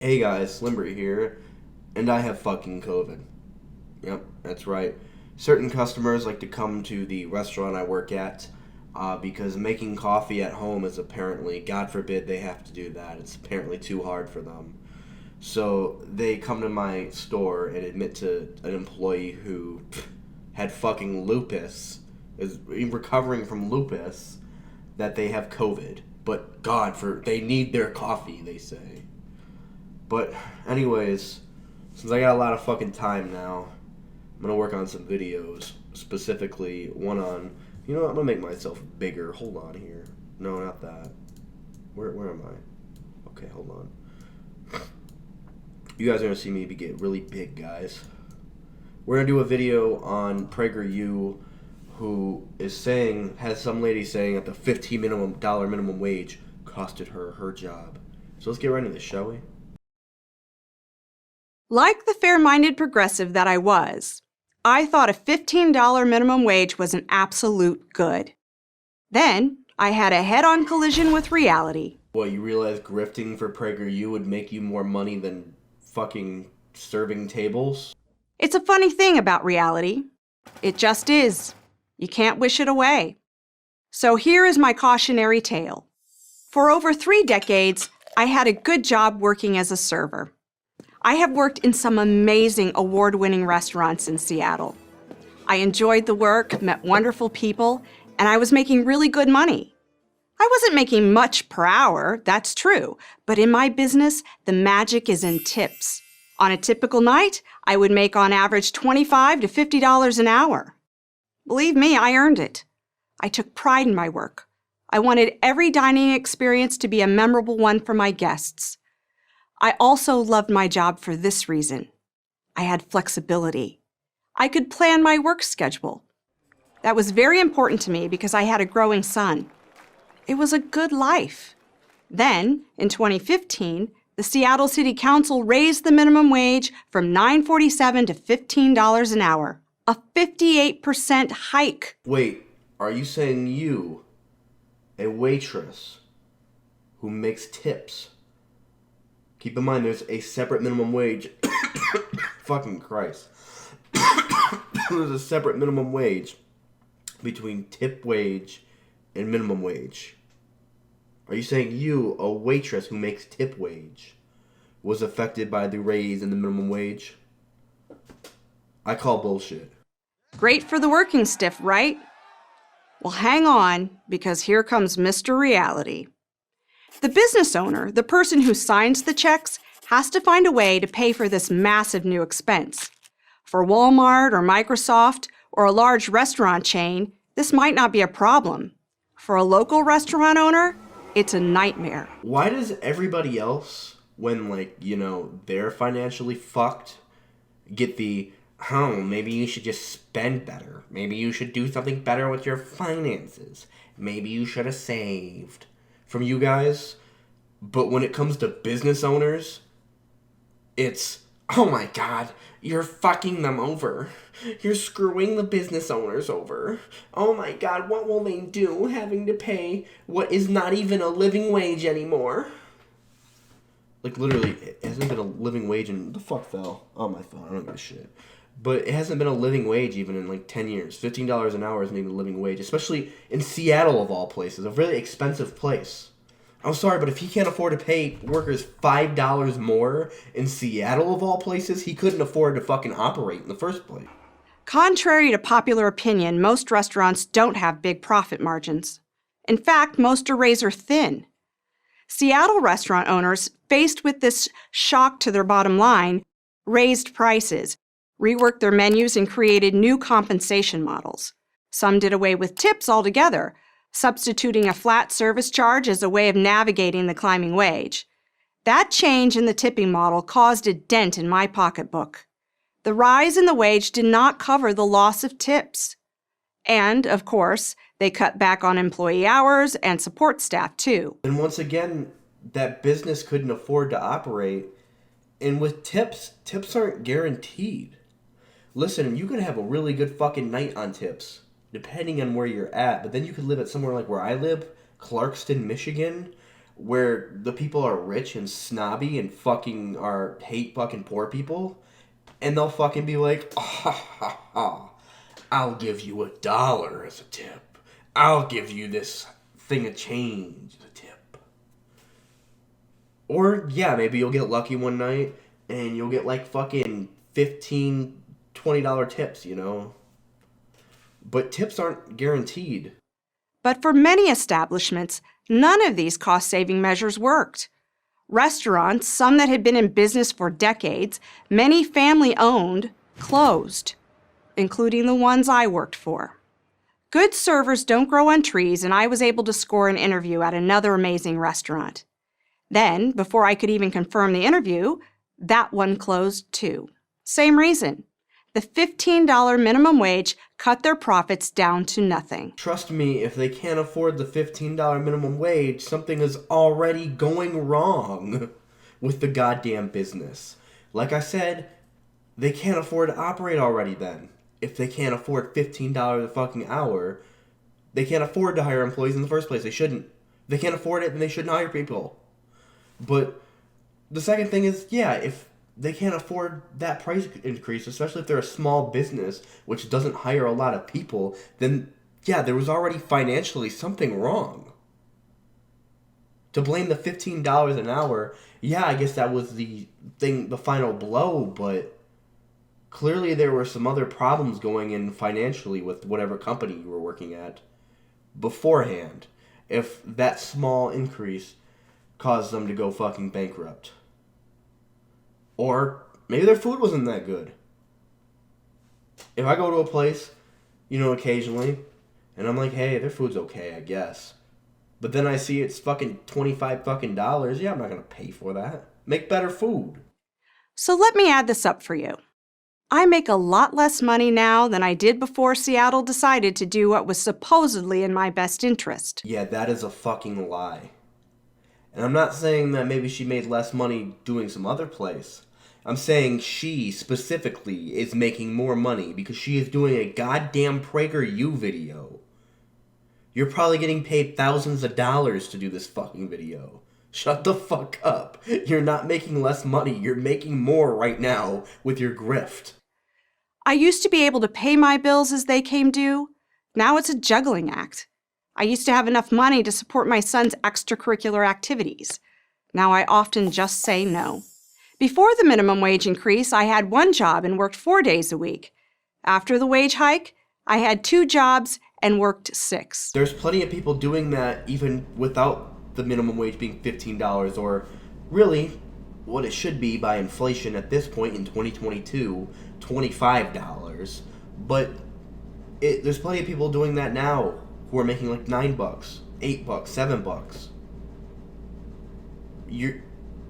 Hey guys, Slimber here, and I have fucking COVID. Yep, that's right. Certain customers like to come to the restaurant I work at because making coffee at home is apparently, God forbid they have to do that. It's apparently too hard for them. So they come to my store and admit to an employee who had fucking lupus, is recovering from lupus, that they have COVID. But God, they need their coffee, they say. But anyways, since I got a lot of fucking time now, I'm gonna work on some videos. Specifically, one on, you know what, I'm gonna make myself bigger. Hold on here. No, not that. Where am I? Okay, hold on. You guys are gonna see me get really big, guys. We're gonna do a video on Prageru, who has some lady saying that the $15 minimum wage costed her job. So let's get right into this, shall we? Like the fair-minded progressive that I was, I thought a $15 minimum wage was an absolute good. Then, I had a head-on collision with reality. What, you realize grifting for PragerU would make you more money than fucking serving tables? It's a funny thing about reality. It just is. You can't wish it away. So here is my cautionary tale. For over 3 decades, I had a good job working as a server. I have worked in some amazing award-winning restaurants in Seattle. I enjoyed the work, met wonderful people, and I was making really good money. I wasn't making much per hour, that's true, but in my business, the magic is in tips. On a typical night, I would make on average $25 to $50 an hour. Believe me, I earned it. I took pride in my work. I wanted every dining experience to be a memorable one for my guests. I also loved my job for this reason. I had flexibility. I could plan my work schedule. That was very important to me because I had a growing son. It was a good life. Then, in 2015, the Seattle City Council raised the minimum wage from $9.47 to $15 an hour, a 58% hike. Wait, are you saying you, a waitress who makes tips? Keep in mind, there's a separate minimum wage. Fucking Christ. There's a separate minimum wage between tip wage and minimum wage. Are you saying you, a waitress who makes tip wage, was affected by the raise in the minimum wage? I call bullshit. Great for the working stiff, right? Well, hang on, because here comes Mr. Reality. The business owner, the person who signs the checks, has to find a way to pay for this massive new expense. For Walmart or Microsoft or a large restaurant chain, this might not be a problem. For a local restaurant owner, it's a nightmare. Why does everybody else, when they're financially fucked, get maybe you should just spend better. Maybe you should do something better with your finances. Maybe you should have saved. From you guys, but when it comes to business owners, it's, oh my God, you're fucking them over. You're screwing the business owners over. Oh my God, what will they do having to pay what is not even a living wage anymore? Like, literally, it hasn't been a living wage in, the fuck fell on my phone, I don't give a shit. But it hasn't been a living wage even in 10 years. $15 an hour isn't even a living wage, especially in Seattle of all places, a really expensive place. I'm sorry, but if he can't afford to pay workers $5 more in Seattle of all places, he couldn't afford to fucking operate in the first place. Contrary to popular opinion, most restaurants don't have big profit margins. In fact, most are razor thin. Seattle restaurant owners, faced with this shock to their bottom line, raised prices, reworked their menus, and created new compensation models. Some did away with tips altogether, substituting a flat service charge as a way of navigating the climbing wage. That change in the tipping model caused a dent in my pocketbook. The rise in the wage did not cover the loss of tips. And, of course, they cut back on employee hours and support staff, too. And once again, that business couldn't afford to operate. And with tips aren't guaranteed. Listen, you could have a really good fucking night on tips, depending on where you're at. But then you could live at somewhere like where I live, Clarkston, Michigan, where the people are rich and snobby and fucking hate fucking poor people, and they'll fucking be like, oh, ha, ha, ha, I'll give you $1 as a tip. I'll give you this thing of change as a tip. Or, yeah, maybe you'll get lucky one night and you'll get like fucking $15, $20 tips, you know? But tips aren't guaranteed. But for many establishments, none of these cost-saving measures worked. Restaurants, some that had been in business for decades, many family-owned, closed, including the ones I worked for. Good servers don't grow on trees, and I was able to score an interview at another amazing restaurant. Then, before I could even confirm the interview, that one closed too. Same reason. The $15 minimum wage cut their profits down to nothing. Trust me, if they can't afford the $15 minimum wage, something is already going wrong with the goddamn business. Like I said, they can't afford to operate already then. If they can't afford $15 a fucking hour, they can't afford to hire employees in the first place. They shouldn't. If they can't afford it, then they shouldn't hire people. But the second thing is, yeah, if they can't afford that price increase, especially if they're a small business, which doesn't hire a lot of people, then, yeah, there was already financially something wrong. To blame the $15 an hour, yeah, I guess that was the final blow, but clearly there were some other problems going in financially with whatever company you were working at beforehand, if that small increase caused them to go fucking bankrupt. Or maybe their food wasn't that good. If I go to a place, you know, occasionally, and I'm like, hey, their food's okay, I guess. But then I see it's fucking $25 fucking dollars. Yeah, I'm not going to pay for that. Make better food. So let me add this up for you. I make a lot less money now than I did before Seattle decided to do what was supposedly in my best interest. Yeah, that is a fucking lie. And I'm not saying that maybe she made less money doing some other place. I'm saying she, specifically, is making more money because she is doing a goddamn Prageru video. You're probably getting paid thousands of dollars to do this fucking video. Shut the fuck up. You're not making less money. You're making more right now with your grift. I used to be able to pay my bills as they came due. Now it's a juggling act. I used to have enough money to support my son's extracurricular activities. Now I often just say no. Before the minimum wage increase, I had one job and worked 4 days a week. After the wage hike, I had 2 jobs and worked 6. There's plenty of people doing that even without the minimum wage being $15, or really what it should be by inflation at this point in 2022, $25. But there's plenty of people doing that now who are making like $9, $8, $7.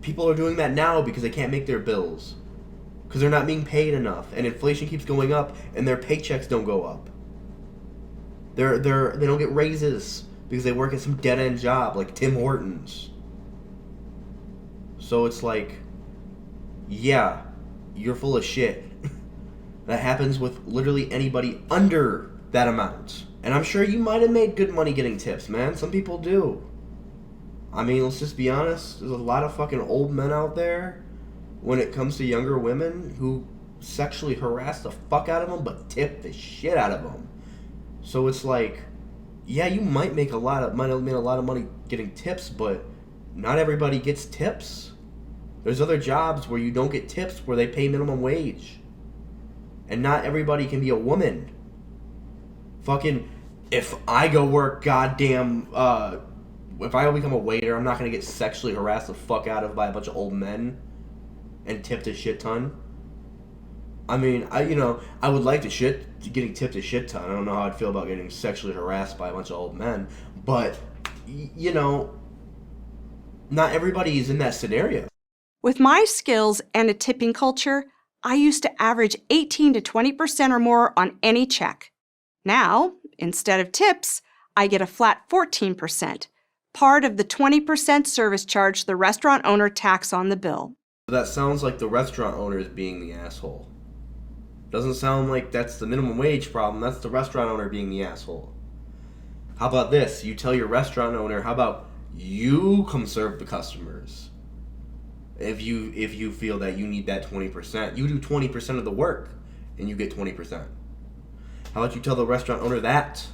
People are doing that now because they can't make their bills. Because they're not being paid enough. And inflation keeps going up and their paychecks don't go up. They don't get raises because they work at some dead-end job like Tim Hortons. So it's like, yeah, you're full of shit. That happens with literally anybody under that amount. And I'm sure you might have made good money getting tips, man. Some people do. I mean, let's just be honest. There's a lot of fucking old men out there when it comes to younger women who sexually harass the fuck out of them but tip the shit out of them. So it's like, yeah, you might have made a lot of money getting tips, but not everybody gets tips. There's other jobs where you don't get tips where they pay minimum wage. And not everybody can be a woman. Fucking, if I go work goddamn, if I become a waiter, I'm not going to get sexually harassed the fuck out of by a bunch of old men and tipped a shit ton. I mean, I would like getting tipped a shit ton. I don't know how I'd feel about getting sexually harassed by a bunch of old men. But, not everybody is in that scenario. With my skills and a tipping culture, I used to average 18 to 20% or more on any check. Now, instead of tips, I get a flat 14%, part of the 20% service charge the restaurant owner tacks on the bill. That sounds like the restaurant owner is being the asshole. Doesn't sound like that's the minimum wage problem, that's the restaurant owner being the asshole. How about this? You tell your restaurant owner, how about You come serve the customers. If you feel that you need that 20%, you do 20% of the work, and you get 20%. How about you tell the restaurant owner that?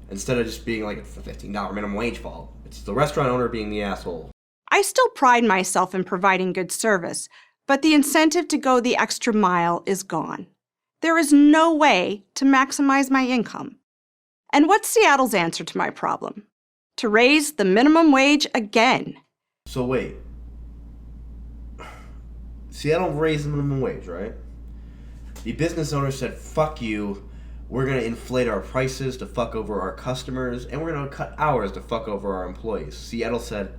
Instead of just being like, it's the $15 minimum wage fault. It's the restaurant owner being the asshole. I still pride myself in providing good service, but the incentive to go the extra mile is gone. There is no way to maximize my income. And what's Seattle's answer to my problem? To raise the minimum wage again. So wait. Seattle raised the minimum wage, right? The business owner said, fuck you, we're going to inflate our prices to fuck over our customers, and we're going to cut hours to fuck over our employees. Seattle said,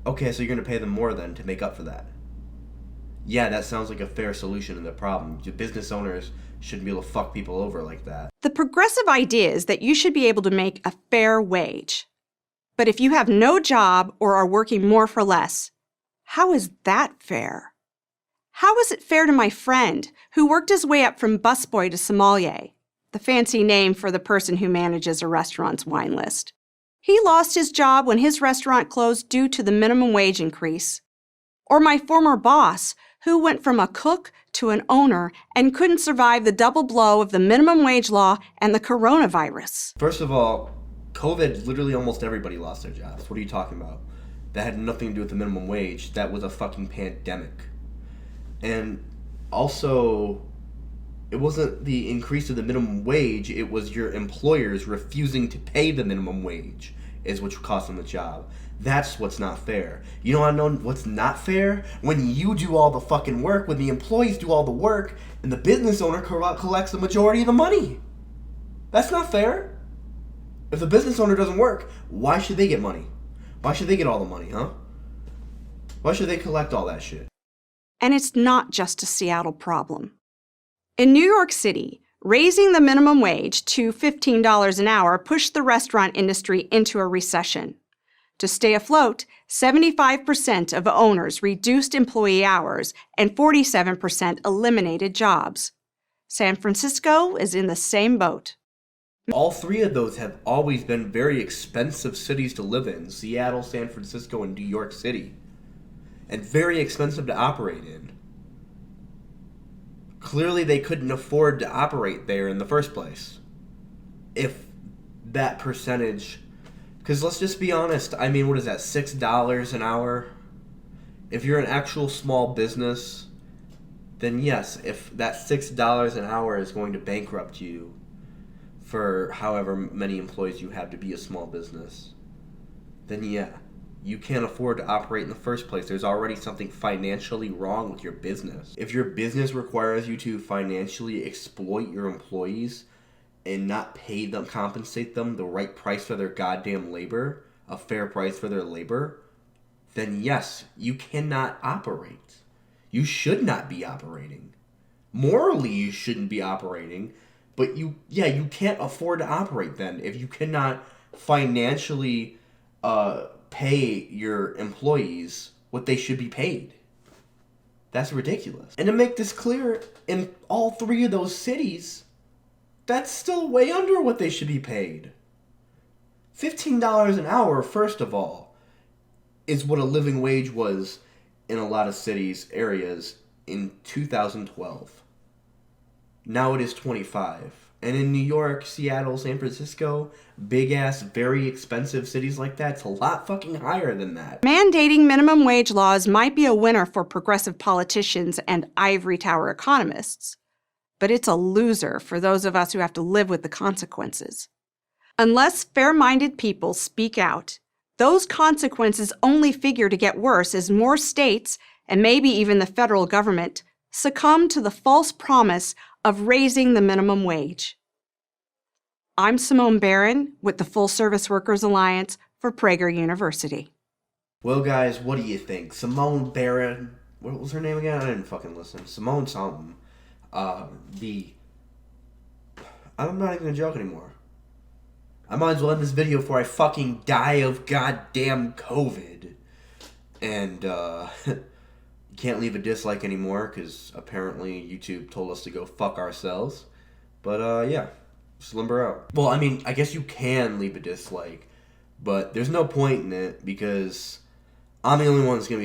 okay, so you're going to pay them more then to make up for that. Yeah, that sounds like a fair solution to the problem. The business owners shouldn't be able to fuck people over like that. The progressive idea is that you should be able to make a fair wage. But if you have no job or are working more for less, how is that fair? How is it fair to my friend who worked his way up from busboy to sommelier, the fancy name for the person who manages a restaurant's wine list? He lost his job when his restaurant closed due to the minimum wage increase. Or my former boss, who went from a cook to an owner and couldn't survive the double blow of the minimum wage law and the coronavirus. First of all, COVID, literally almost everybody lost their jobs. What are you talking about? That had nothing to do with the minimum wage. That was a fucking pandemic. And also, it wasn't the increase of the minimum wage, it was your employers refusing to pay the minimum wage is what cost them the job. That's what's not fair. You know what's not fair? When you do all the fucking work, when the employees do all the work, and the business owner collects the majority of the money. That's not fair. If the business owner doesn't work, why should they get money? Why should they get all the money, huh? Why should they collect all that shit? And it's not just a Seattle problem. In New York City, raising the minimum wage to $15 an hour pushed the restaurant industry into a recession. To stay afloat, 75% of owners reduced employee hours and 47% eliminated jobs. San Francisco is in the same boat. All three of those have always been very expensive cities to live in. Seattle, San Francisco, and New York City. And very expensive to operate in. Clearly they couldn't afford to operate there in the first place. If that percentage... Because let's just be honest, I mean, what is that, $6 an hour? If you're an actual small business, then yes, if that $6 an hour is going to bankrupt you for however many employees you have to be a small business, then yeah, you can't afford to operate in the first place. There's already something financially wrong with your business. If your business requires you to financially exploit your employees and not pay them, compensate them the right price for their goddamn labor, a fair price for their labor, then yes, you cannot operate. You should not be operating. Morally, you shouldn't be operating, but you can't afford to operate then if you cannot financially pay your employees what they should be paid. That's ridiculous. And to make this clear, in all three of those cities, that's still way under what they should be paid. $15 an hour, first of all, is what a living wage was in a lot of cities, areas, in 2012. Now it is $25. And in New York, Seattle, San Francisco, big-ass, very expensive cities like that, it's a lot fucking higher than that. Mandating minimum wage laws might be a winner for progressive politicians and ivory tower economists. But it's a loser for those of us who have to live with the consequences. Unless fair-minded people speak out, those consequences only figure to get worse as more states, and maybe even the federal government, succumb to the false promise of raising the minimum wage. I'm Simone Barron with the Full Service Workers Alliance for Prageru University. Well, guys, what do you think? Simone Barron, what was her name again? I didn't fucking listen. Simone something. I'm not even gonna joke anymore. I might as well end this video before I fucking die of goddamn COVID. And, you can't leave a dislike anymore, because apparently YouTube told us to go fuck ourselves. But, yeah. Slimber out. Well, I mean, I guess you can leave a dislike, But there's no point in it because I'm the only one that's gonna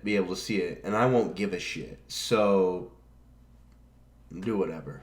be able to see it, and I won't give a shit. So do whatever.